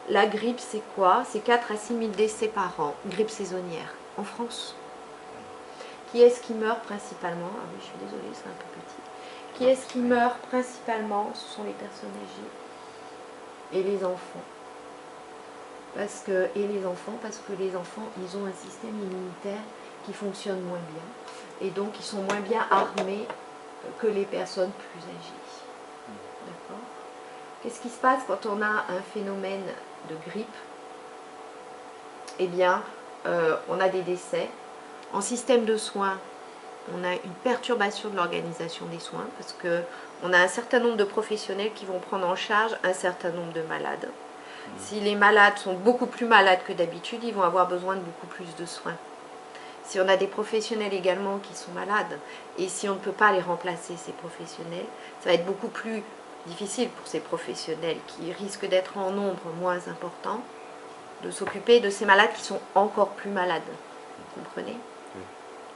la grippe, c'est quoi? C'est 4 à 6 000 décès par an, grippe saisonnière, en France. Qui est-ce qui meurt principalement? Ah oui, je suis désolée, c'est un peu petit. Qui est-ce qui meurt principalement? Ce sont les personnes âgées et les enfants. Parce que les enfants, ils ont un système immunitaire qui fonctionne moins bien. Et donc, ils sont moins bien armés que les personnes plus âgées. D'accord? Qu'est-ce qui se passe quand on a un phénomène de grippe? Eh bien, on a des décès. En système de soins, on a une perturbation de l'organisation des soins parce qu'on a un certain nombre de professionnels qui vont prendre en charge un certain nombre de malades. Si les malades sont beaucoup plus malades que d'habitude, ils vont avoir besoin de beaucoup plus de soins. Si on a des professionnels également qui sont malades, et si on ne peut pas les remplacer, ces professionnels, ça va être beaucoup plus difficile pour ces professionnels qui risquent d'être en nombre moins important, de s'occuper de ces malades qui sont encore plus malades. Vous comprenez?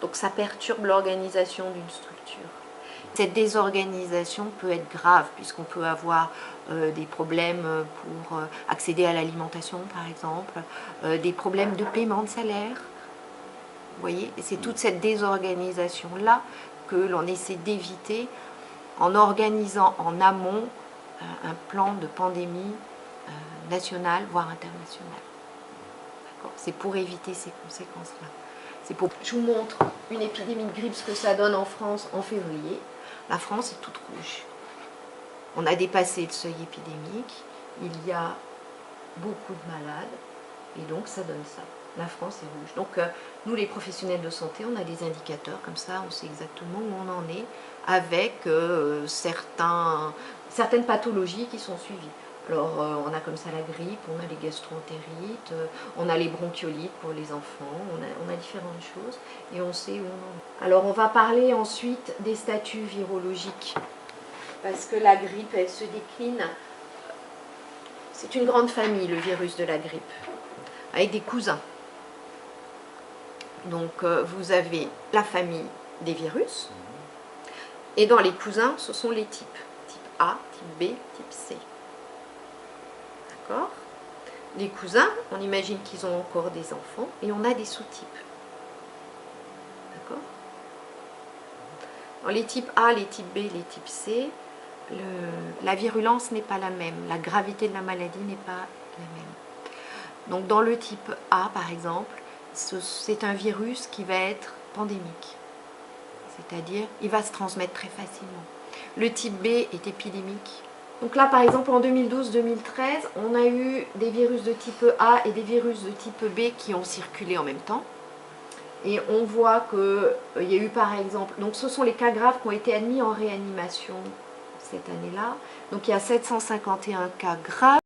Donc ça perturbe l'organisation d'une structure. Cette désorganisation peut être grave puisqu'on peut avoir des problèmes pour accéder à l'alimentation par exemple, des problèmes de paiement de salaire. Vous voyez, et c'est toute cette désorganisation-là que l'on essaie d'éviter en organisant en amont un plan de pandémie nationale, voire internationale. C'est pour éviter ces conséquences-là. Je vous montre une épidémie de grippe, ce que ça donne en France en février. La France est toute rouge. On a dépassé le seuil épidémique, il y a beaucoup de malades, et donc ça donne ça. La France est rouge. Donc nous, les professionnels de santé, on a des indicateurs, comme ça on sait exactement où on en est, avec certaines pathologies qui sont suivies. Alors on a comme ça la grippe, on a les gastro-entérites, on a les bronchiolites pour les enfants, on a différentes choses et on sait où on en est. Alors on va parler ensuite des statuts virologiques, parce que la grippe, elle se décline. C'est une grande famille, le virus de la grippe, avec des cousins. Donc vous avez la famille des virus, et dans les cousins, ce sont les types. Type A, type B, type C. D'accord? Les cousins, on imagine qu'ils ont encore des enfants, et on a des sous-types. D'accord? Dans les types A, les types B, les types C, la virulence n'est pas la même, la gravité de la maladie n'est pas la même. Donc dans le type A, par exemple, c'est un virus qui va être pandémique, c'est-à-dire il va se transmettre très facilement. Le type B est épidémique. Donc là, par exemple, en 2012-2013, on a eu des virus de type A et des virus de type B qui ont circulé en même temps. Et on voit qu'il y a eu, par exemple, donc ce sont les cas graves qui ont été admis en réanimation cette année-là. Donc il y a 751 cas graves.